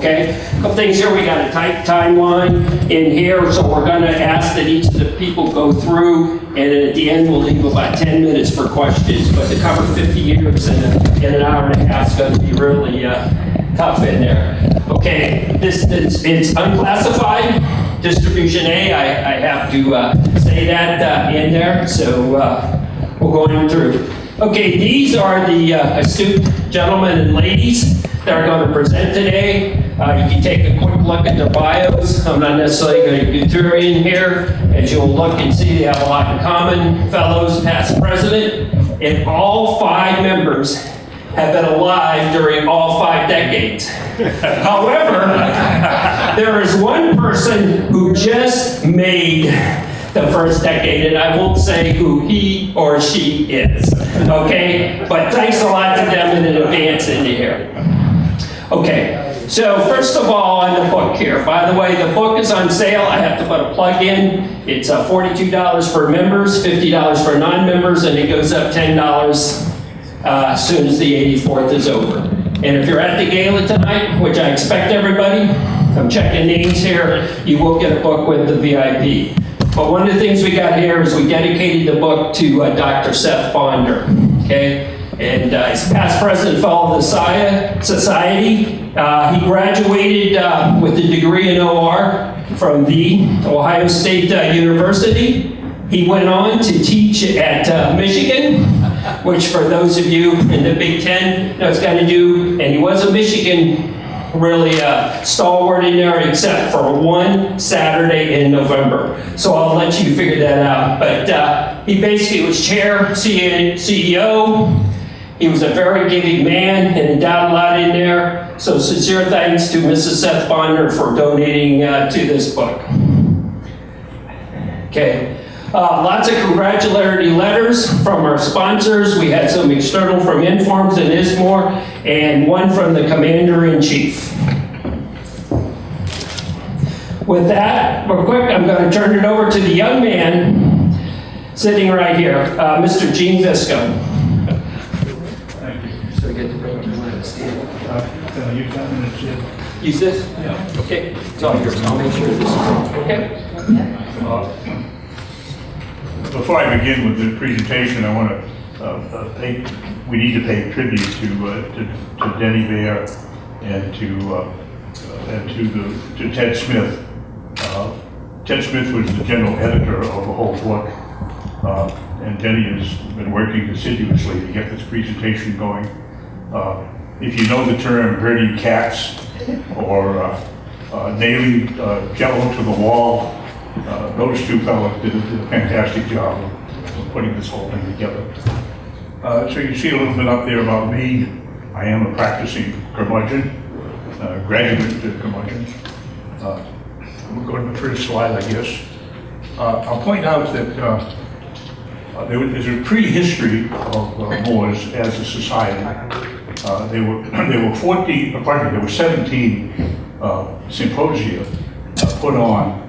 okay? A couple things here, we got a tight timeline in here, so we're gonna ask that each of the people go through, and then at the end, we'll leave about 10 minutes for questions, but to cover 50 years in an hour and a half is gonna be really tough in there. Okay, it's unclassified, distribution A, I have to say that in there, so we're going through. Okay, these are the astute gentlemen and ladies that are going to present today. You can take a quick look at their bios. I'm not necessarily going to go through in here. As you'll look and see, they have a lot in common. Fellows, past president, and all 5 members have been alive during all 5 decades. However, there is one person who just made the first decade, and I won't say who he or she is, okay? But thanks a lot to them in advance into here. Okay, so first of all on the book here. By the way, the book is on sale. I have to put a plug in. It's $42 for members, $50 for non-members, and it goes up $10 as soon as the 84th is over. And if you're at the gala tonight, which I expect everybody, I'm checking names here, you will get a book with the VIP. But one of the things we got here is we dedicated the book to Dr. Seth Bonder, okay? And he's past president fellow of the Society. He graduated with a degree in OR from the Ohio State University. He went on to teach at Michigan, which for those of you in the Big Ten know it's got to do, and he was a Michigan really stalwart in there except for one Saturday in November. So I'll let you figure that out. But he basically was chair, CEO. He was a very giving man and endowed a lot in there. So sincere thanks to Mrs. Seth Bonder for donating to this book. Okay. Lots of congratulatory letters from our sponsors. We had some external from Informs and ISMOR, and one from the Commander-in-Chief. With that, real quick, I'm going to turn it over to the young man sitting right here, Mr. Gene Visco. Thank you. So get the break. Use that minute, Jim. Use this? Yeah. Okay. It's all yours. I'll make sure this is okay. Before I begin with the presentation, I want to we need to pay tribute to Denny Bear and to Ted Smith. Ted Smith was the general editor of the whole book, and Denny has been working assiduously to get this presentation going. If you know the term herding cats or nailing jello to the wall, those two fellows did a fantastic job of putting this whole thing together. So you see a little bit up there about me. I am a practicing curmudgeon, graduate curmudgeon. We'll go to the first slide, I guess. I'll point out that there's a prehistory of MORSS as a society. There were 17 symposia put on.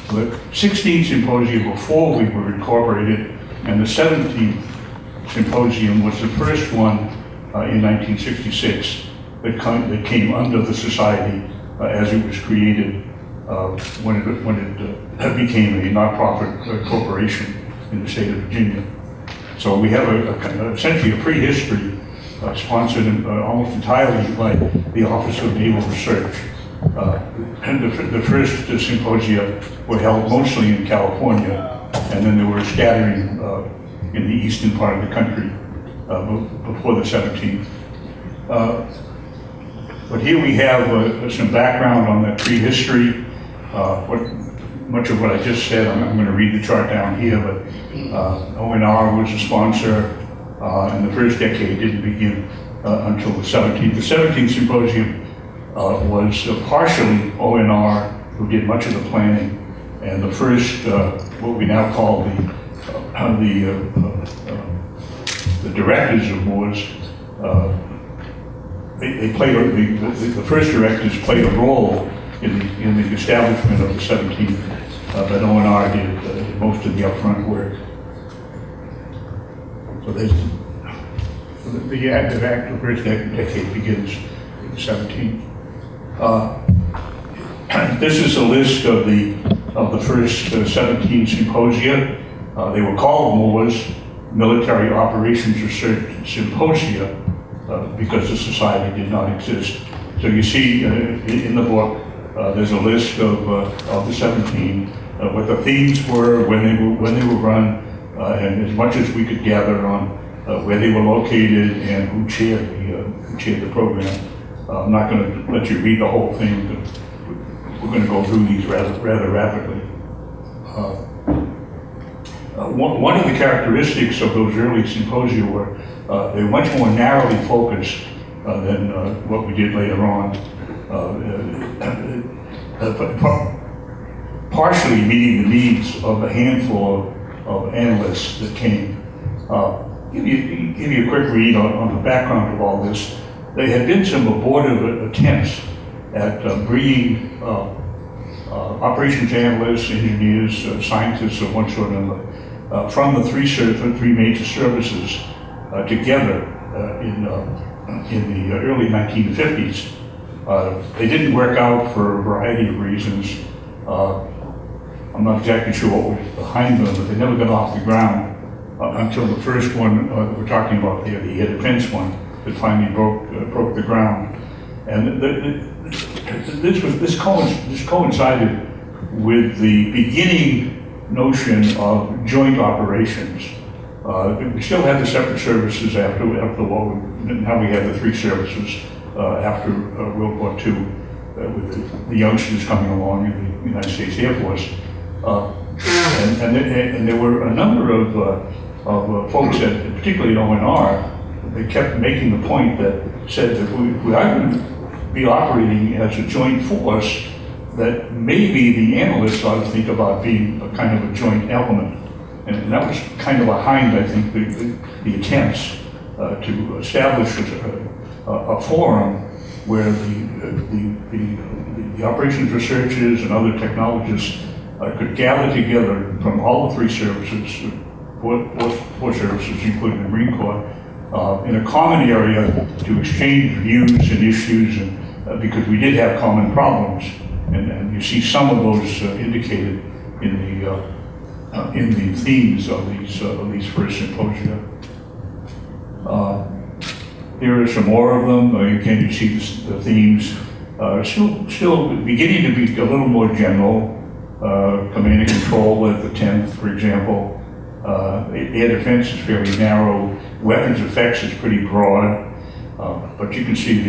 The 16th symposium before we were incorporated, and the 17th symposium was the first one in 1966 that came under the society as it was created when it became a nonprofit corporation in the state of Virginia. So we have essentially a prehistory sponsored almost entirely by the Office of Naval Research. And the first symposia were held mostly in California, and then there were a scattering in the eastern part of the country before the 17th. But here we have some background on that prehistory. Much of what I just said, I'm going to read the chart down here, but ONR was a sponsor, and the first decade didn't begin until the 17th. The 17th symposium was partially ONR, who did much of the planning, and the first, what we now call the directors of MORSS, they played the first directors played a role in the establishment of the 17th, but ONR did most of the upfront work. So there's the active first decade begins the 17th. This is a list of the first 17 symposia. They were called MORSS, Military Operations Research Symposia, because the society did not exist. So you see in the book, there's a list of the 17, what the themes were, when they were run, and as much as we could gather on where they were located and who chaired the program. I'm not going to let you read the whole thing, but we're going to go through these rather rapidly. One of the characteristics of those early symposia were they were much more narrowly focused than what we did later on. Partially meeting the needs of a handful of analysts that came. Give you a quick read on the background of all this. There had been some abortive attempts at bringing operations analysts, engineers, scientists of one sort or another from the three major services together in the early 1950s. They didn't work out for a variety of reasons. I'm not exactly sure what was behind them, but they never got off the ground until the first one we're talking about here, the air defense one, that finally broke the ground. And this coincided with the beginning notion of joint operations. We still had the separate services after the war. Now we have the three services after World War II, with the youngsters coming along in the United States Air Force. And there were a number of folks, particularly at ONR, they kept making the point that said that we are going to be operating as a joint force, that maybe the analysts ought to think about being a kind of a joint element. And that was kind of behind, I think, the attempts to establish a forum where the operations researchers and other technologists could gather together from all the three services, four services, including the Marine Corps, in a common area to exchange views and issues, and because we did have common problems, and you see some of those indicated in the themes of these first symposia. Here are some more of them. Again, you see the themes. Still beginning to be a little more general. Command and control at the 10th, for example. Air defense is fairly narrow. Weapons effects is pretty broad. But you can see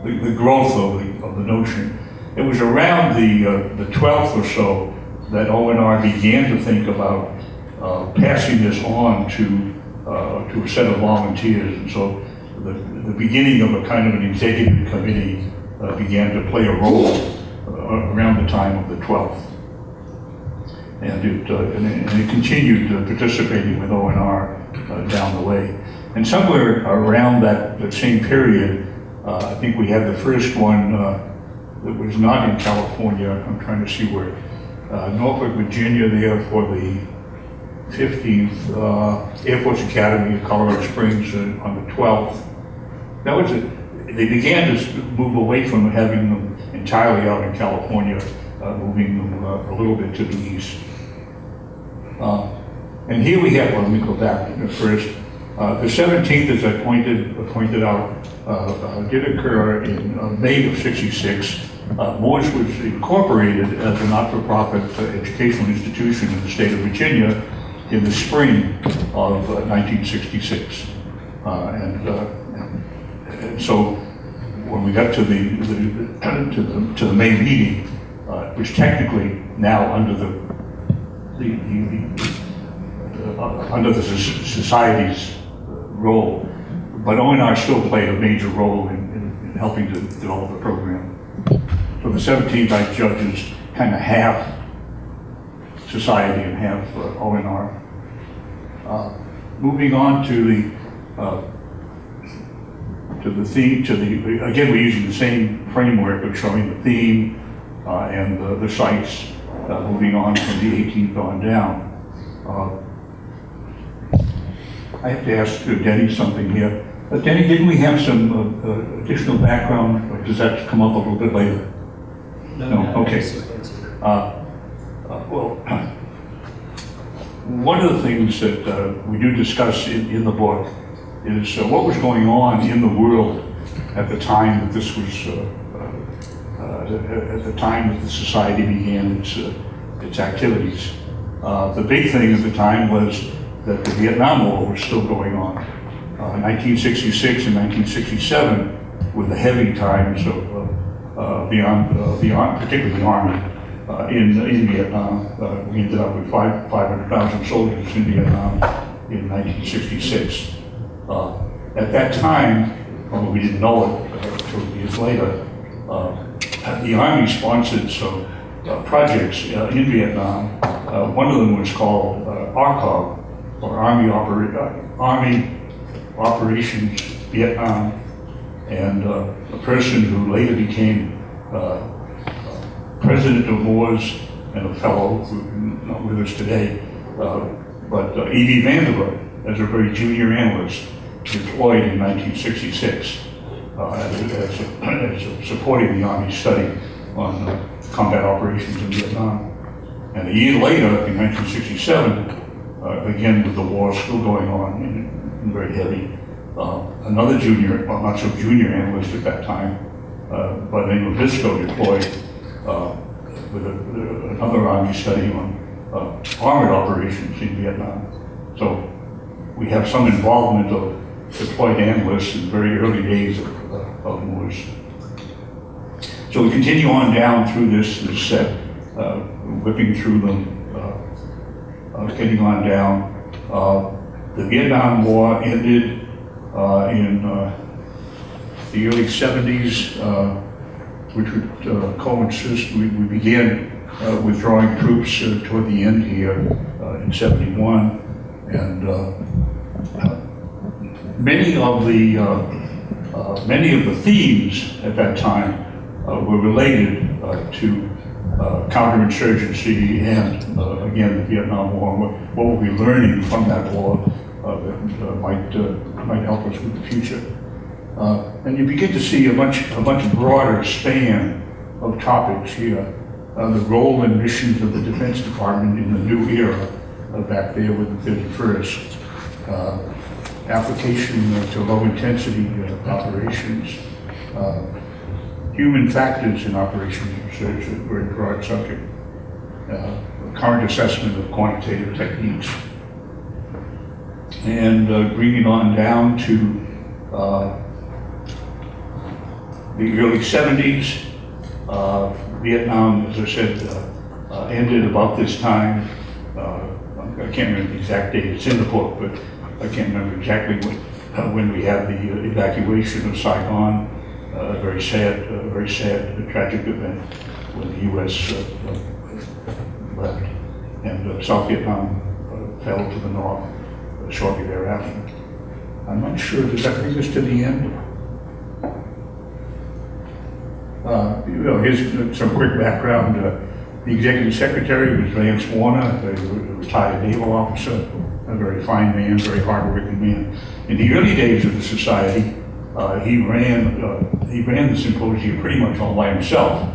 the growth of the notion. It was around the 12th or so that ONR began to think about passing this on to a set of volunteers. And so the beginning of a kind of an executive committee began to play a role around the time of the 12th. And it continued participating with ONR down the way. And somewhere around that same period, I think we had the first one that was not in California. I'm trying to see where. Norfolk, Virginia, there for the 15th Air Force Academy of Colorado Springs on the 12th. That was it. They began to move away from having them entirely out in California, moving them a little bit to the east. And here we have, well, let me go back first. The 17th, as I pointed out, did occur in May of '66. MORSS was incorporated as a not-for-profit educational institution in the state of Virginia in the spring of 1966. And so when we got to the May meeting, it was technically now under the society's role, but ONR still played a major role in helping to develop the program. So the 17th I judge is kind of half society and half ONR. Moving on to the theme, again we're using the same framework of showing the theme and the sites, moving on from the 18th on down. I have to ask Denny something here. Danny, didn't we have some additional background, or does that come up a little bit later? No, okay. Well, one of the things that we do discuss in the book is what was going on in the world at the time that this was, at the time that the society began its activities. The big thing at the time was that the Vietnam War was still going on. 1966 and 1967 were the heavy times of particularly the Army in Vietnam. We ended up with 500,000 soldiers in Vietnam in 1966. At that time, although we didn't know it until years later, the Army sponsored some projects in Vietnam. One of them was called ARCOG, or Army Operations Vietnam, and a person who later became president of MORSS and a fellow who's not with us today, but E.V. Vanderbilt, as a very junior analyst, deployed in 1966 as supporting the Army's study on combat operations in Vietnam. And a year later, in 1967, again with the war still going on and very heavy, another junior, well not so junior analyst at that time, by the name of Visco, deployed with another Army study on armored operations in Vietnam. So we have some involvement of deployed analysts in the very early days of MORSS. So we continue on down through this set, whipping through them, getting on down. The Vietnam War ended in the early 70s, which would coincide. We began withdrawing troops toward the end here in 71, and many of the themes at that time were related to counterinsurgency and again the Vietnam War. What were we learning from that war that might help us with the future? And you begin to see a much broader span of topics here. The role and missions of the Defense Department in the new era back there with the 31st. Application to low-intensity operations. Human factors in operations research, a very broad subject. Current assessment of quantitative techniques. And bringing on down to the early 70s, Vietnam, as I said, ended about this time. I can't remember the exact date, it's in the book, but I can't remember exactly when we had the evacuation of Saigon. A very sad, tragic event when the U.S. Left, and South Vietnam fell to the north shortly thereafter. I'm not sure, does that bring us to the end? Here's some quick background. The executive secretary was Vance Warner, a retired naval officer, a very fine man, very hardworking man. In the early days of the society, he ran the symposium pretty much all by himself,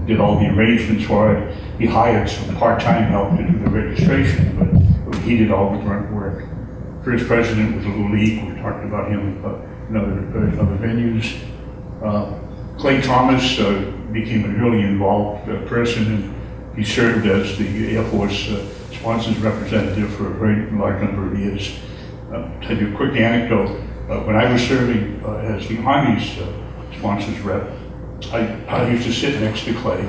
did all the arrangements for it. He hired some part-time help to do the registration, but he did all the grunt work. First president was Lou Leak. We talked about him in other venues. Clay Thomas became a really involved person, and he served as the Air Force sponsors representative for a very large number of years. Tell you a quick anecdote. When I was serving as the Army's sponsors rep, I used to sit next to Clay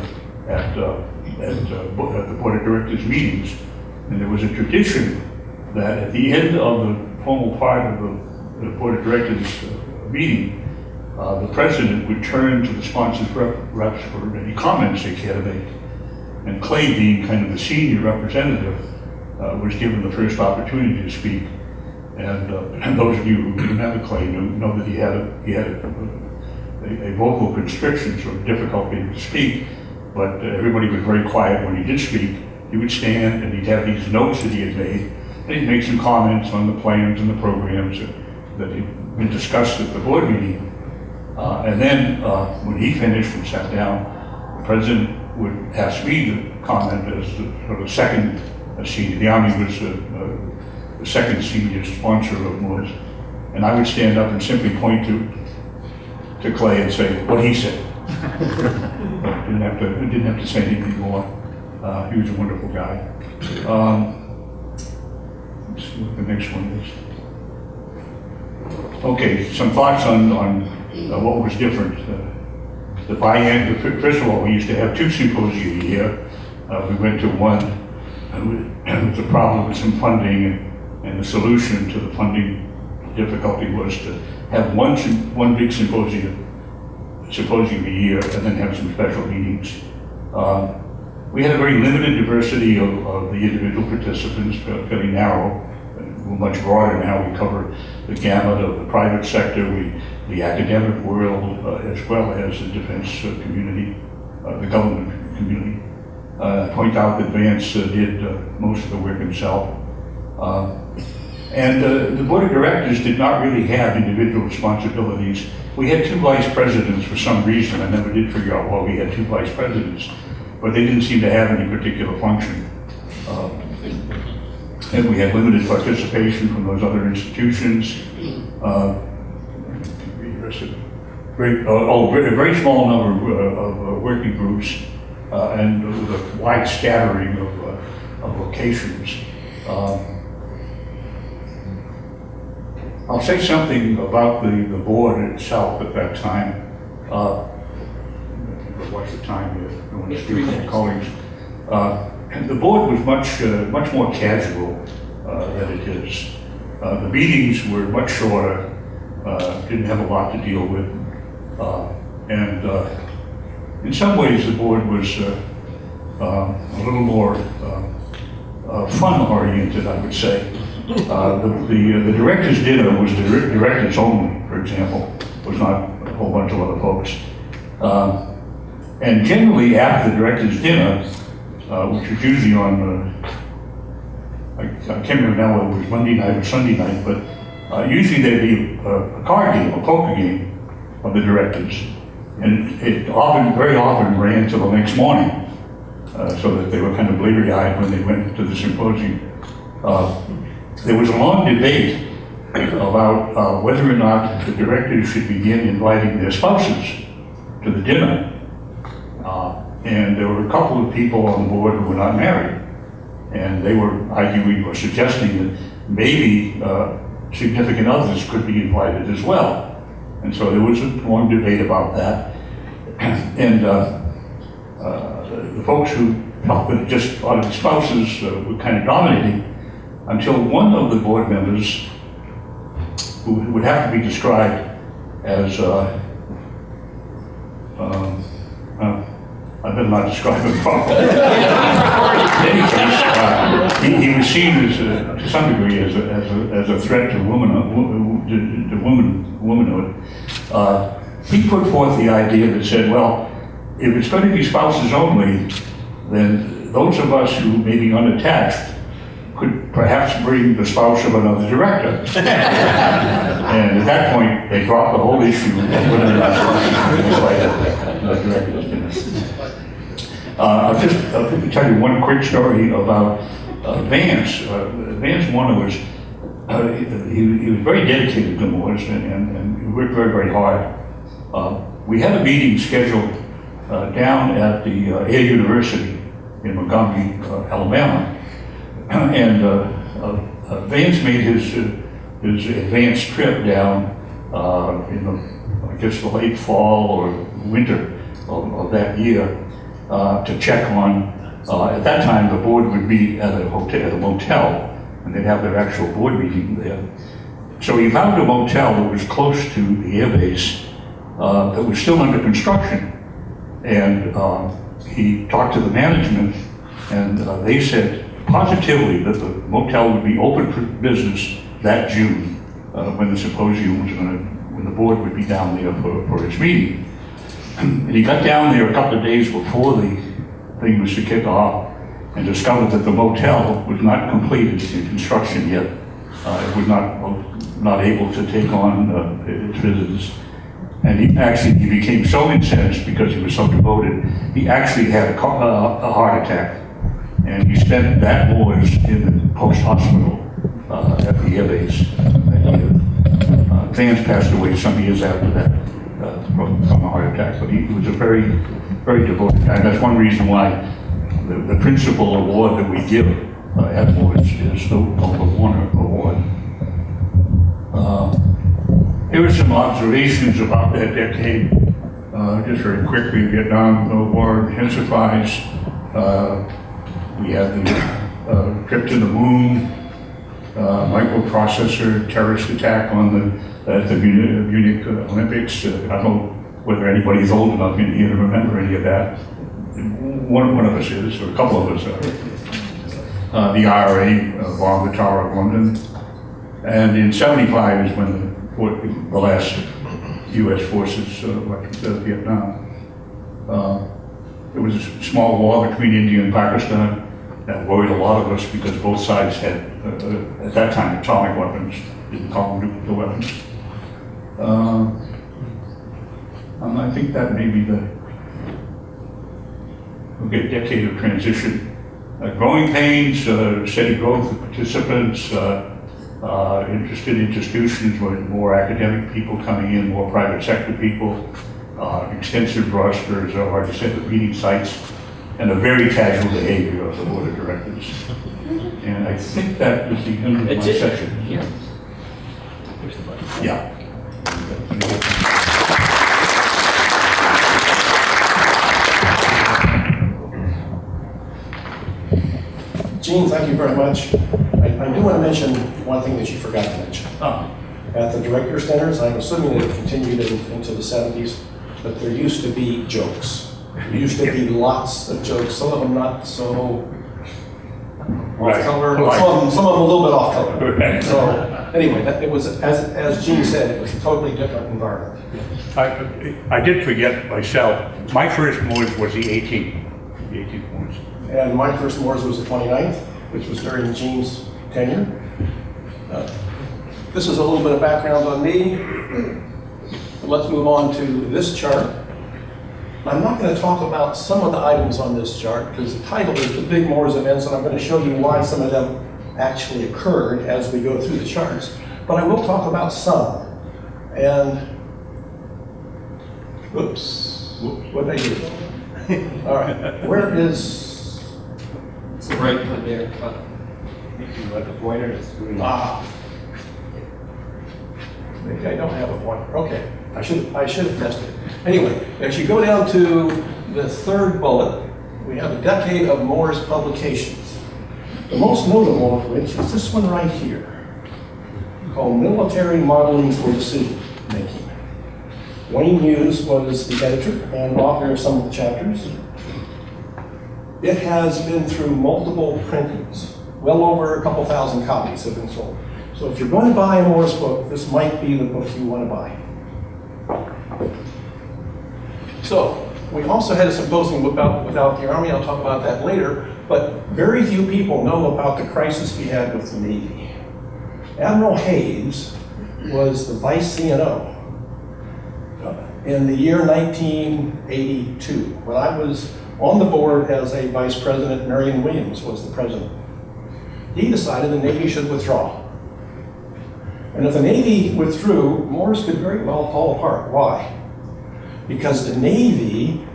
at the Board of Directors meetings, and there was a tradition that at the end of the formal part of the Board of Directors meeting, the president would turn to the sponsors reps for any comments they care to make. And Clay, being kind of the senior representative, was given the first opportunity to speak. And those of you who remember Clay know that he had a vocal constriction, sort of difficulty to speak, but everybody was very quiet when he did speak. He would stand and he'd have these notes that he had made, and he'd make some comments on the plans and the programs, that had been discussed at the board meeting. And then when he finished and sat down, the president would ask me to comment as the sort of second senior. The Army was the second senior sponsor of MORSS. And I would stand up and simply point to Clay and say what he said. Didn't have to say anything more. He was a wonderful guy. Let's see what the next one is. Okay, some thoughts on what was different. First of all, we used to have 2 symposia a year. We went to one, and the problem with some funding, and the solution to the funding difficulty was to have one big symposium a year, and then have some special meetings. We had a very limited diversity of the individual participants, fairly narrow. We're much broader now. We cover the gamut of the private sector, the academic world, as well as the defense community, the government community. Point out that Vance did most of the work himself. And the board of directors did not really have individual responsibilities. We had 2 vice presidents for some reason. I never did figure out why we had 2 vice presidents, but they didn't seem to have any particular function. And we had limited participation from those other institutions. A very small number of working groups, and with a wide scattering of locations. I'll say something about the board itself at that time. Watch the time here. I want to speak to my colleagues. And the board was much more casual than it is. The meetings were much shorter, didn't have a lot to deal with. And in some ways the board was a little more fun-oriented, I would say. The director's dinner was directors only, for example, was not a whole bunch of other folks. And generally after the director's dinner, which was usually on, I can't remember now whether it was Monday night or Sunday night, but usually there'd be a card game, a poker game of the directors. And it very often ran till the next morning, so that they were kind of bleary-eyed when they went to the symposium. There was a long debate about whether or not the directors should begin inviting their spouses to the dinner. And there were a couple of people on the board who were not married. And they were arguing or suggesting that maybe significant others could be invited as well. And so there was a long debate about that. And the folks who felt that just automatic spouses were kind of dominating, until one of the board members, who would have to be described as, I better not describe him properly. In any case, he was seen as, to some degree, as a threat to womanhood. He put forth the idea that said, well, if it's going to be spouses only, then those of us who may be unattached could perhaps bring the spouse of another director. And at that point, they dropped the whole issue and put it in the director's dinner. I'll just tell you one quick story about Vance. Vance Warner was, he was very dedicated to MORSS and he worked very, very hard. We had a meeting scheduled down at the Air University in Montgomery, Alabama. And Vance made his advanced trip down in I guess the late fall or winter of that year to check on. At that time, the board would meet at a motel, and they'd have their actual board meeting there. So he found a motel that was close to the air base that was still under construction, and he talked to the management, and they said positively that the motel would be open for business that June when the symposium was when the board would be down there for its meeting. And he got down there a couple of days before the thing was to kick off and discovered that the motel was not completed in construction yet. It was not able to take on its visitors. And he became so incensed because he was so devoted, he actually had a heart attack. And he spent that voyage in the post hospital at the air base that year. Vance passed away some years after that from a heart attack, but he was a very, very devoted guy. And that's one reason why the principal award that we give at MORSS is the Warner Award. Here are some observations about that decade. Just very quickly, Vietnam War intensifies. We had the trip to the moon, microprocessor terrorist attack on the Munich Olympics. I don't know whether anybody's old enough in here to remember any of that. One of us is, or a couple of us are. The IRA bombed the Tower of London. And in '75 is when the last U.S. forces left Vietnam. There was a small war between India and Pakistan that worried a lot of us because both sides had, at that time, atomic weapons, didn't call them nuclear weapons. I think that may be the decade of transition. Growing pains, steady growth of participants, interested institutions with more academic people coming in, more private sector people, extensive rosters, like I said, the meeting sites, and a very casual behavior of the board of directors. And I think that is the end of my section. Yeah. Yeah. Gene, thank you very much. I do want to mention one thing that you forgot to mention. At the Directors Dinners, I'm assuming that it continued into the 70s, but there used to be jokes. There used to be lots of jokes, some of them not so off color, some of them a little bit off color. Right. So anyway, it was, as Gene said, it was a totally different environment. I did forget myself, my first MORSS was the 18th MORSS. And my first MORSS was the 29th, which was during Gene's tenure. This is a little bit of background on me. Let's move on to this chart. I'm not going to talk about some of the items on this chart because the title is The Big MORSS Events, and I'm going to show you why some of them actually occurred as we go through the charts. But I will talk about some. And, whoops, what did I do? All right, where is... It's the right one there. If you let the pointer, it's green. Maybe I don't have a pointer. Okay, I should have tested it. Anyway, as you go down to the third bullet, we have a decade of MORSS publications. The most notable of which is this one right here, called Military Modeling for Decision Making. Wayne Hughes was the editor and author of some of the chapters. It has been through multiple printings. Well over a couple thousand copies have been sold. So if you're going to buy a MORSS book, this might be the book you want to buy. So we also had a symposium without the Army. I'll talk about that later. But very few people know about the crisis we had with the Navy. Admiral Hayes was the vice CNO in the year 1982. When I was on the board as a vice president, Marion Williams was the president. He decided the Navy should withdraw. And if the Navy withdrew, MORSS could very well fall apart. Why? Because the Navy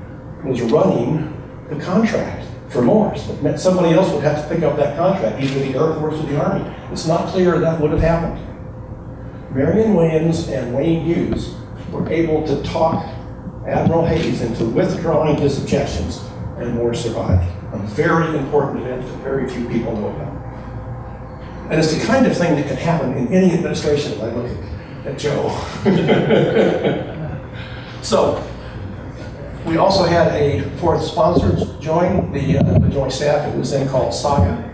was running the contract for MORSS. It meant somebody else would have to pick up that contract, either the Air Force or the Army. It's not clear that would have happened. Marion Williams and Wayne Hughes were able to talk Admiral Hayes into withdrawing his objections, and MORSS survived. A very important event that very few people know about. And it's the kind of thing that can happen in any administration. I look at Joe. So, we also had a fourth sponsor join the joint staff. It was then called Saga.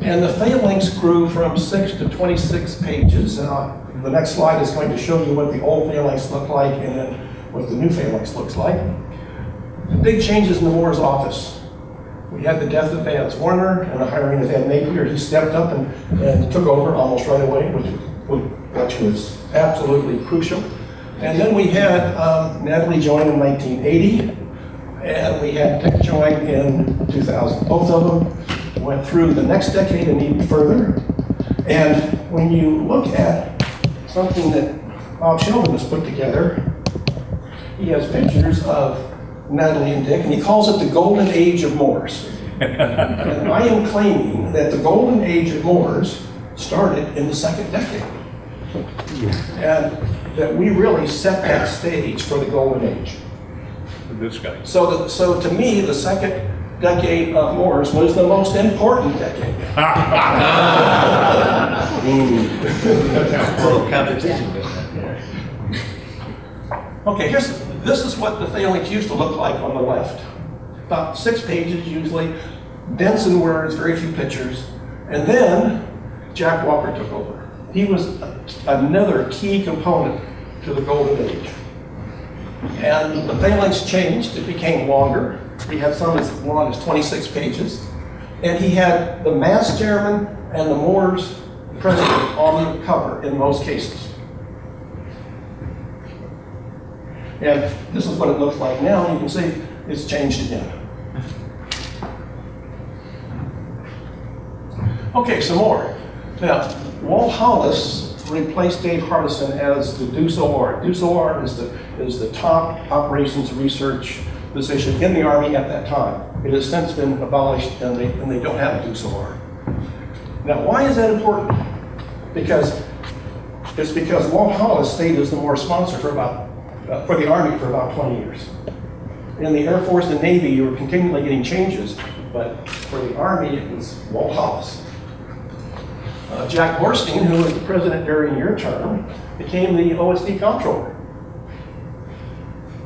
And the phalanx grew from 6 to 26 pages. The next slide is going to show you what the old phalanx looked like and then what the new phalanx looks like. The big changes in the MORSS office. We had the death of Vance Warner and the hiring of Ed Napier. He stepped up and took over almost right away, which was absolutely crucial. And then we had Natalie join in 1980, and we had Dick join in 2000. Both of them went through the next decade and even further. And when you look at something that Bob Sheldon has put together, he has pictures of Natalie and Dick, and he calls it the golden age of MORSS. And I am claiming that the golden age of MORSS started in the second decade. And that we really set that stage for the golden age. This guy. So to me, the second decade of MORSS was the most important decade. Okay, this is what the phalanx used to look like on the left. About 6 pages usually, dense in words, very few pictures. And then Jack Walker took over. He was another key component to the golden age. And the phalanx changed, it became longer. We had some as long as 26 pages. And he had the MAS chairman and the MORSS president on the cover in most cases. And this is what it looks like now. You can see it's changed again. Okay, some more. Now, Walt Hollis replaced Dave Hardison as the Deuce OR. Deuce OR is the top operations research position in the Army at that time. It has since been abolished, and they don't have a Deuce OR. Now, why is that important? Because Walt Hollis stayed as the MORSS sponsor for the Army for about 20 years. In the Air Force and Navy, you were continually getting changes, but for the Army, it was Walt Hollis. Jack Borstein, who was the president during your term, became the OSD comptroller.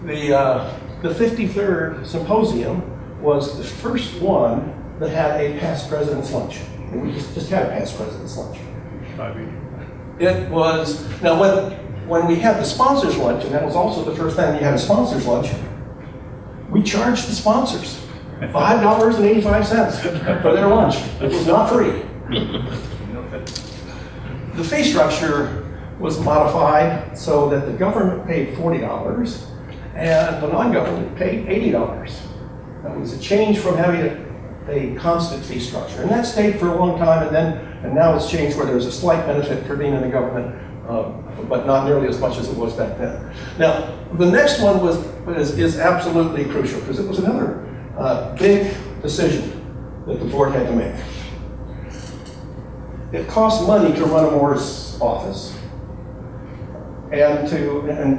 The 53rd symposium was the first one that had a past president's lunch. We just had a past president's lunch. It was, now when we had the sponsors lunch, and that was also the first time you had a sponsors lunch, we charged the sponsors $5.85 for their lunch. It was not free. The fee structure was modified so that the government paid $40 and the non-government paid $80. That was a change from having a constant fee structure. And that stayed for a long time, and now it's changed where there's a slight benefit for being in the government, but not nearly as much as it was back then. Now, the next one is absolutely crucial because it was another big decision that the board had to make. It costs money to run a MORSS office and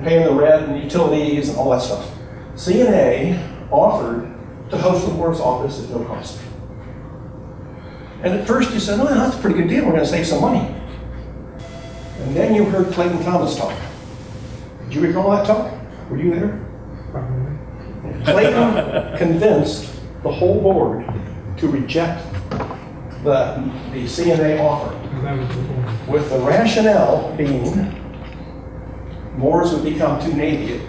paying the rent and utilities and all that stuff. CNA offered to host the MORSS office at no cost. And at first you said, oh, that's a pretty good deal, we're going to save some money. And then you heard Clayton Thomas talk. Do you recall that talk? Were you there? Clayton convinced the whole board to reject the CNA offer, with the rationale being MORSS would become too Navy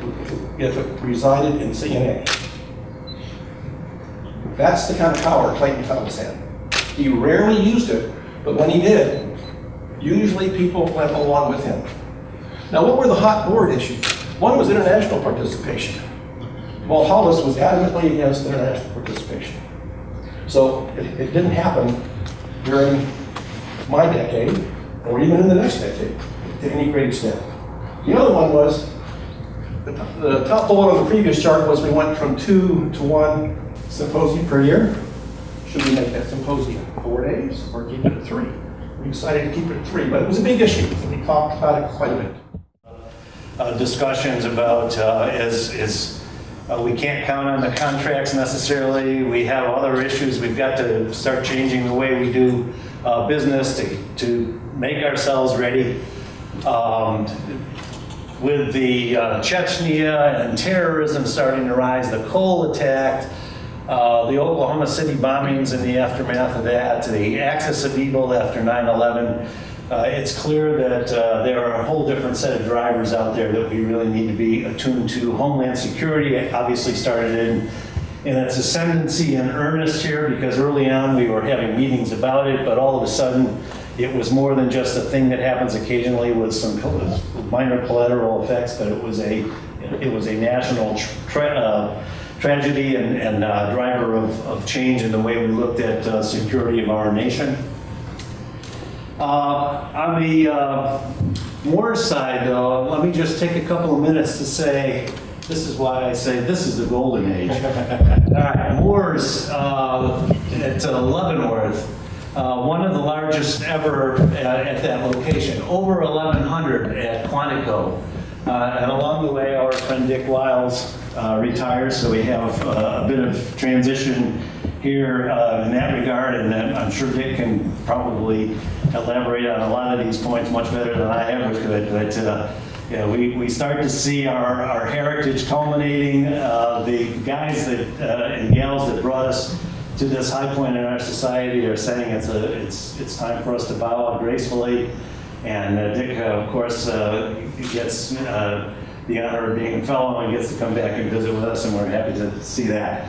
if it resided in CNA. That's the kind of power Clayton Thomas had. He rarely used it, but when he did, usually people went along with him. Now, what were the hot board issues? One was international participation. Walt Hollis was adamantly against international participation. So it didn't happen during my decade, or even in the next decade, to any great extent. The other one was, the top bullet on the previous chart was we went from 2 to 1 symposium per year. Should we make that symposium 4 days or keep it at 3? We decided to keep it at 3, but it was a big issue, and we talked about it quite a bit. Discussions about we can't count on the contracts necessarily. We have other issues. We've got to start changing the way we do business to make ourselves ready. With the Chechnya and terrorism starting to rise, the Cole attack, the Oklahoma City bombings and the aftermath of that, the axis of evil after 9/11, it's clear that there are a whole different set of drivers out there that we really need to be attuned to. Homeland Security obviously started and its ascendancy in earnest here, because early on we were having meetings about it, but all of a sudden it was more than just a thing that happens occasionally with some minor collateral effects, but it was a national tragedy and driver of change in the way we looked at security of our nation. On the MORSS side, though, let me just take a couple of minutes to say, this is why I say this is the golden age. All right, MORSS at Leavenworth, one of the largest ever at that location, over 1,100 at Quantico. And along the way, our friend Dick Wiles retired, so we have a bit of transition here in that regard, and I'm sure Dick can probably elaborate on a lot of these points much better than I ever could, but yeah, we start to see our heritage culminating. The guys that and gals that brought us to this high point in our society are saying it's time for us to bow out gracefully. And Dick, of course, gets the honor of being a fellow and gets to come back and visit with us, and we're happy to see that.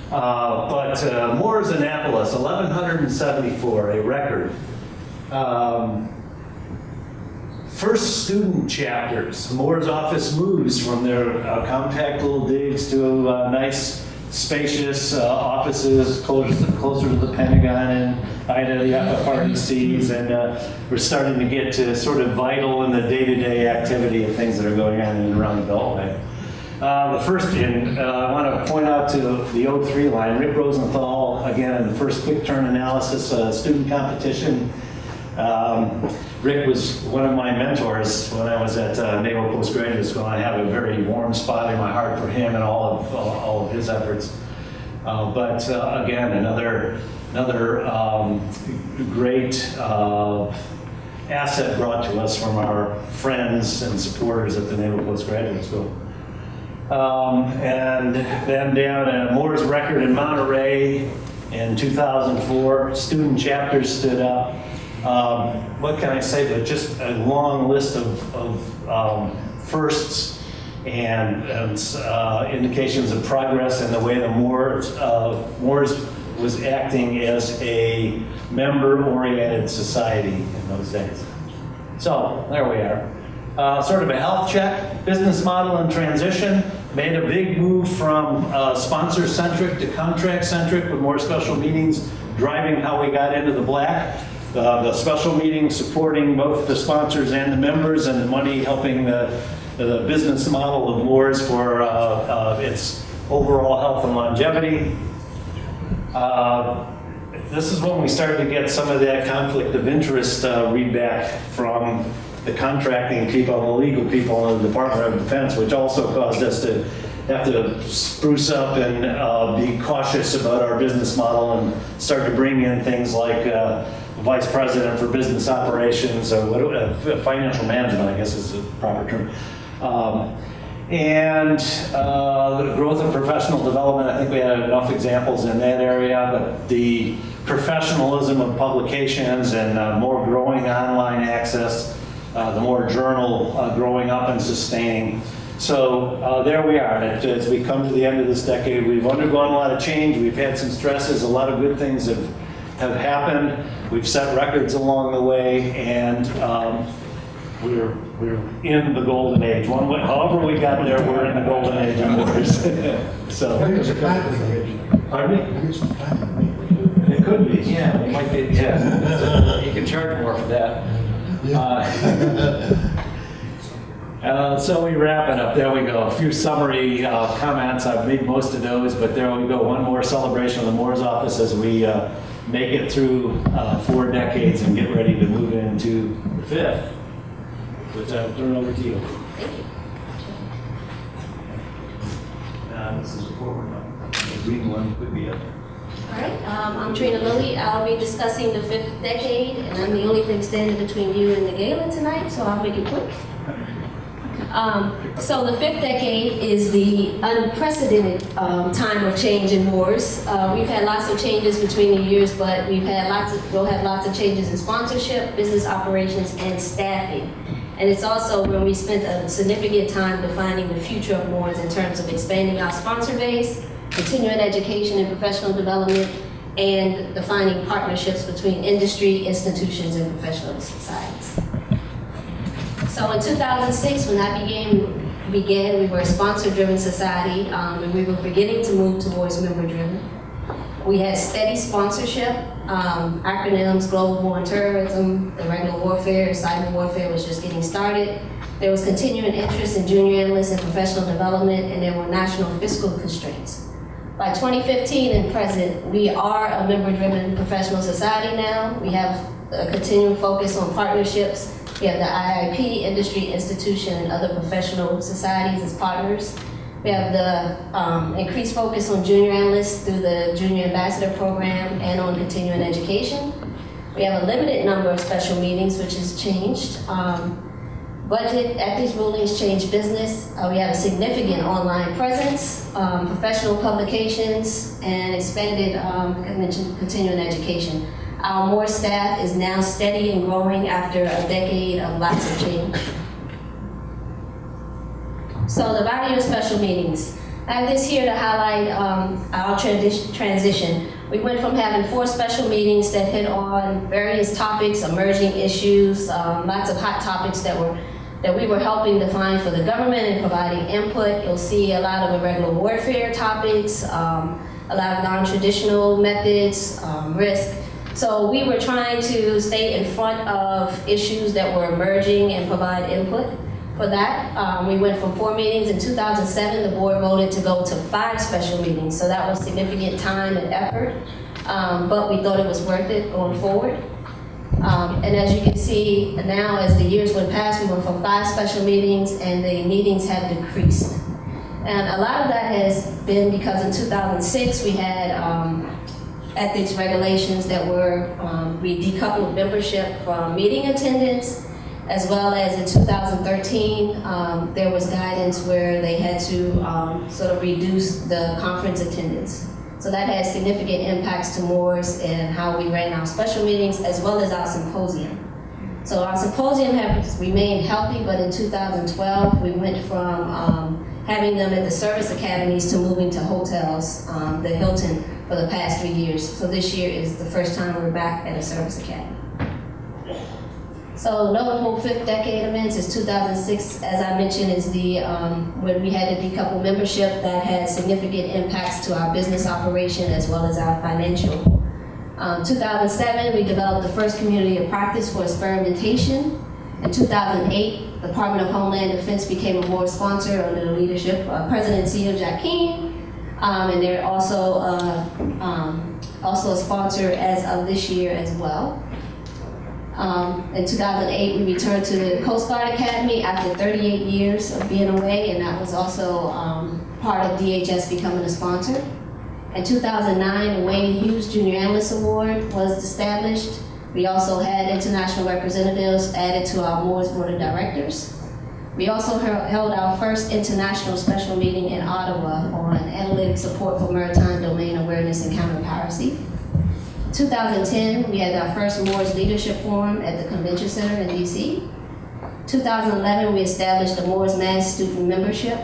But MORSS Annapolis, 1,174, a record. First student chapters. MORSS office moves from their compact little digs to nice, spacious offices closer to the Pentagon and Ida, the Apple Party sees, and we're starting to get to sort of vital in the day-to-day activity of things that are going on in and around the Beltway. The first, and I want to point out to the 03 line, Rick Rosenthal, again, in the first quick turn analysis student competition. Rick was one of my mentors when I was at Naval Postgraduate School. I have a very warm spot in my heart for him and all of his efforts. But again, another great asset brought to us from our friends and supporters at the Naval Postgraduate School. And then down at Moore's record in Monterey in 2004, student chapters stood up. What can I say, but just a long list of firsts and indications of progress in the way the MORSS was acting as a member-oriented society in those days. So there we are. Sort of a health check, business model in transition, made a big move from sponsor-centric to contract-centric with more special meetings driving how we got into the black. The special meetings supporting both the sponsors and the members, and the money helping the business model of MORSS for its overall health and longevity. This is when we started to get some of that conflict of interest readback from the contracting people, the legal people in the Department of Defense, which also caused us to have to spruce up and be cautious about our business model and start to bring in things like vice president for business operations, or financial management, I guess is the proper term. And the growth of professional development, I think we had enough examples in that area, but the professionalism of publications and more growing online access, the more journal growing up and sustaining. So there we are. As we come to the end of this decade, we've undergone a lot of change. We've had some stresses. A lot of good things have happened. We've set records along the way, and we're in the golden age. However we got there, we're in the golden age of MORSS. So, pardon me? It could be. Yeah, it might be. Yeah, you can charge more for that. So we wrap it up. There we go. A few summary comments. I've made most of those, but there we go. One more celebration of the MORSS office as we make it through 4 decades and get ready to move into the 5th. Which I'll turn over to you. Thank you. This is a forward one. The green one could be up. All right, I'm Trina Lilly. I'll be discussing the 5th decade, and I'm the only thing standing between you and the gala tonight, so I'll make it quick. So the 5th decade is the unprecedented time of change in MORSS. We've had lots of changes between the years, but we'll have lots of changes in sponsorship, business operations, and staffing. And it's also where we spent a significant time defining the future of MORSS in terms of expanding our sponsor base, continuing education and professional development, and defining partnerships between industry, institutions, and professional societies. So in 2006, when I began, we were a sponsor-driven society, and we were beginning to move towards member-driven. We had steady sponsorship, acronyms, global war on terrorism, irregular warfare, cyber warfare was just getting started. There was continuing interest in junior analysts and professional development, and there were national fiscal constraints. By 2015 and present, we are a member-driven professional society now. We have a continuing focus on partnerships. We have the IIP, industry, institution, and other professional societies as partners. We have the increased focus on junior analysts through the Junior Ambassador Program and on continuing education. We have a limited number of special meetings, which has changed. Budget, ethics rulings, change business. We have a significant online presence, professional publications, and expanded continuing education. Our MORSS staff is now steady and growing after a decade of lots of change. So the value of special meetings. I have this here to highlight our transition. We went from having 4 special meetings that hit on various topics, emerging issues, lots of hot topics that we were helping define for the government and providing input. You'll see a lot of irregular warfare topics, a lot of non-traditional methods, risk. So we were trying to stay in front of issues that were emerging and provide input. For that, we went from 4 meetings. In 2007, the board voted to go to 5 special meetings. So that was significant time and effort, but we thought it was worth it going forward. And as you can see now, as the years went past, we went from 5 special meetings and the meetings have decreased. And a lot of that has been because in 2006, we had ethics regulations that were, we decoupled membership from meeting attendance, as well as in 2013, there was guidance where they had to sort of reduce the conference attendance. So that has significant impacts to MORSS and how we ran our special meetings, as well as our symposium. So our symposium has remained healthy, but in 2012, we went from having them at the service academies to moving to hotels, the Hilton, for the past 3 years. So this year is the first time we're back at a service academy. So notable 5th decade events is 2006, as I mentioned, is the when we had to decouple membership. That had significant impacts to our business operation as well as our financial. 2007, we developed the first community of practice for experimentation. In 2008, the Department of Homeland Defense became a MORSS sponsor under the leadership of President and CEO Jack Keane. And they're also a sponsor as of this year as well. In 2008, we returned to the Coast Guard Academy after 38 years of being away, and that was also part of DHS becoming a sponsor. In 2009, the Wayne Hughes Junior Analyst Award was established. We also had international representatives added to our MORSS Board of Directors. We also held our first international special meeting in Ottawa on analytic support for maritime domain awareness and counter-piracy. 2010, we had our first MORSS Leadership Forum at the Convention Center in DC. 2011, we established the MORSS Mass Student Membership.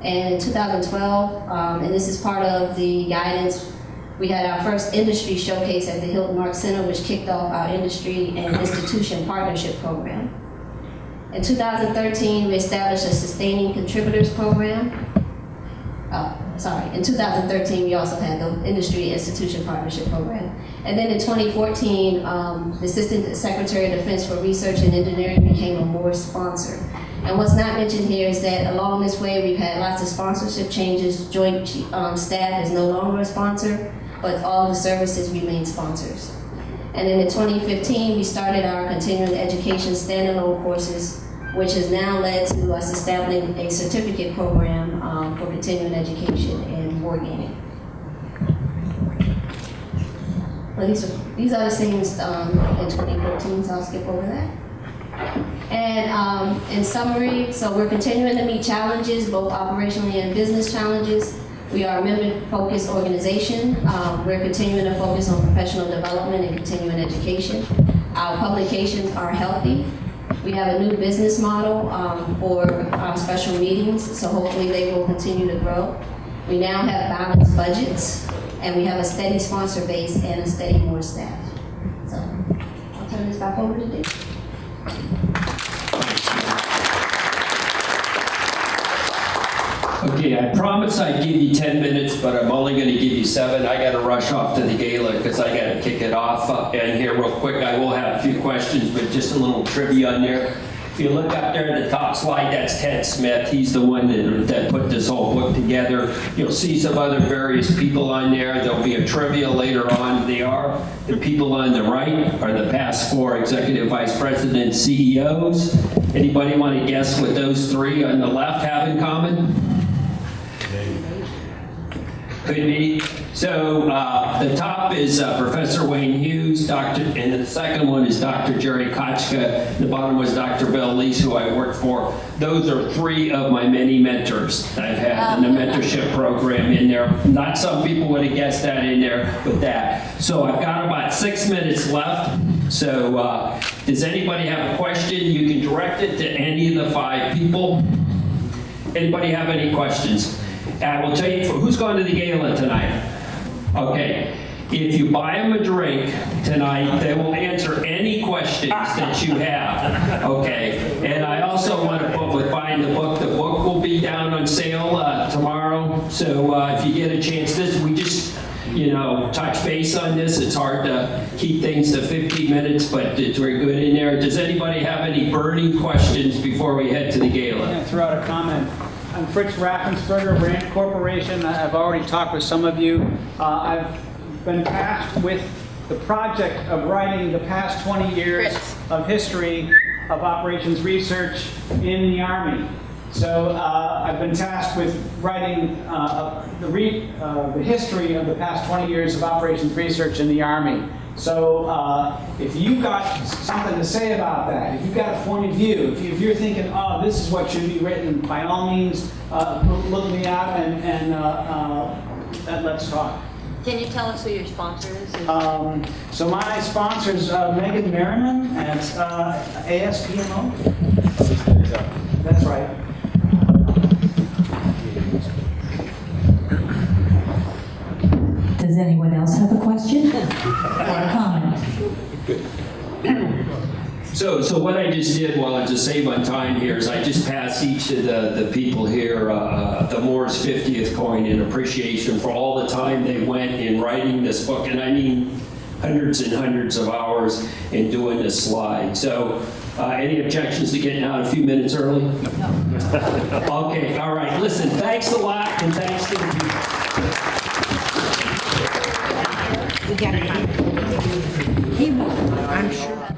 And in 2012, and this is part of the guidance, we had our first industry showcase at the Hilton Mark Center, which kicked off our industry and institution partnership program. In 2013, we established a Sustaining Contributors Program. In 2013, we also had the Industry Institution Partnership Program. And then in 2014, the Assistant Secretary of Defense for Research and Engineering became a MORSS sponsor. And what's not mentioned here is that along this way, we've had lots of sponsorship changes. Joint Staff is no longer a sponsor, but all the services remain sponsors. And then in 2015, we started our continuing education standalone courses, which has now led to us establishing a certificate program for continuing education and wargaming. Well, these are the things in 2014, so I'll skip over that. And in summary, so we're continuing to meet challenges, both operationally and business challenges. We are a member-focused organization. We're continuing to focus on professional development and continuing education. Our publications are healthy. We have a new business model for our special meetings, so hopefully they will continue to grow. We now have balanced budgets, and we have a steady sponsor base and a steady MORSS staff. So I'll turn this back over to Dick. Okay, I promised I'd give you 10 minutes, but I'm only going to give you 7. I got to rush off to the gala because I got to kick it off. And here real quick, I will have a few questions, but just a little trivia on there. If you look up there at the top slide, that's Ted Smith. He's the one that put this whole book together. You'll see some other various people on there. There'll be a trivia later on. The people on the right are the past 4 executive vice presidents, CEOs. Anybody want to guess what those 3 on the left have in common? Could be. So the top is Professor Wayne Hughes, and the second one is Dr. Jerry Kochka. The bottom was Dr. Bill Lease, who I work for. Those are 3 of my many mentors I've had in the mentorship program in there. Not some people would have guessed that in there, but that. So I've got about 6 minutes left. So does anybody have a question? You can direct it to any of the 5 people. Anybody have any questions? I will tell you, who's going to the gala tonight? Okay, if you buy them a drink tonight, they will answer any questions that you have. Okay, and I also want to put with buying the book will be down on sale tomorrow. So if you get a chance, we just, touch base on this. It's hard to keep things to 15 minutes, but it's very good in there. Does anybody have any burning questions before we head to the gala? I'm going to throw out a comment. I'm Fritz Raffensperger, Brand Corporation. I've already talked with some of you. I've been tasked with the project of writing the past 20 years of history of operations research in the Army. So I've been tasked with writing the history of the past 20 years of operations research in the Army. So if you've got something to say about that, if you've got a point of view, if you're thinking, oh, this is what should be written, by all means, look me up and let's talk. Can you tell us who your sponsor is? So my sponsor is Megan Merriman at ASPMO. That's right. Does anyone else have a question or a comment? So what I just did, to save on time here, is I just passed each of the people here the MORSS 50th coin in appreciation for all the time they went in writing this book, and I mean hundreds and hundreds of hours in doing this slide. So any objections to getting out a few minutes early? No. Okay, all right. Listen, thanks a lot, and thanks to the people. We got it. I'm sure.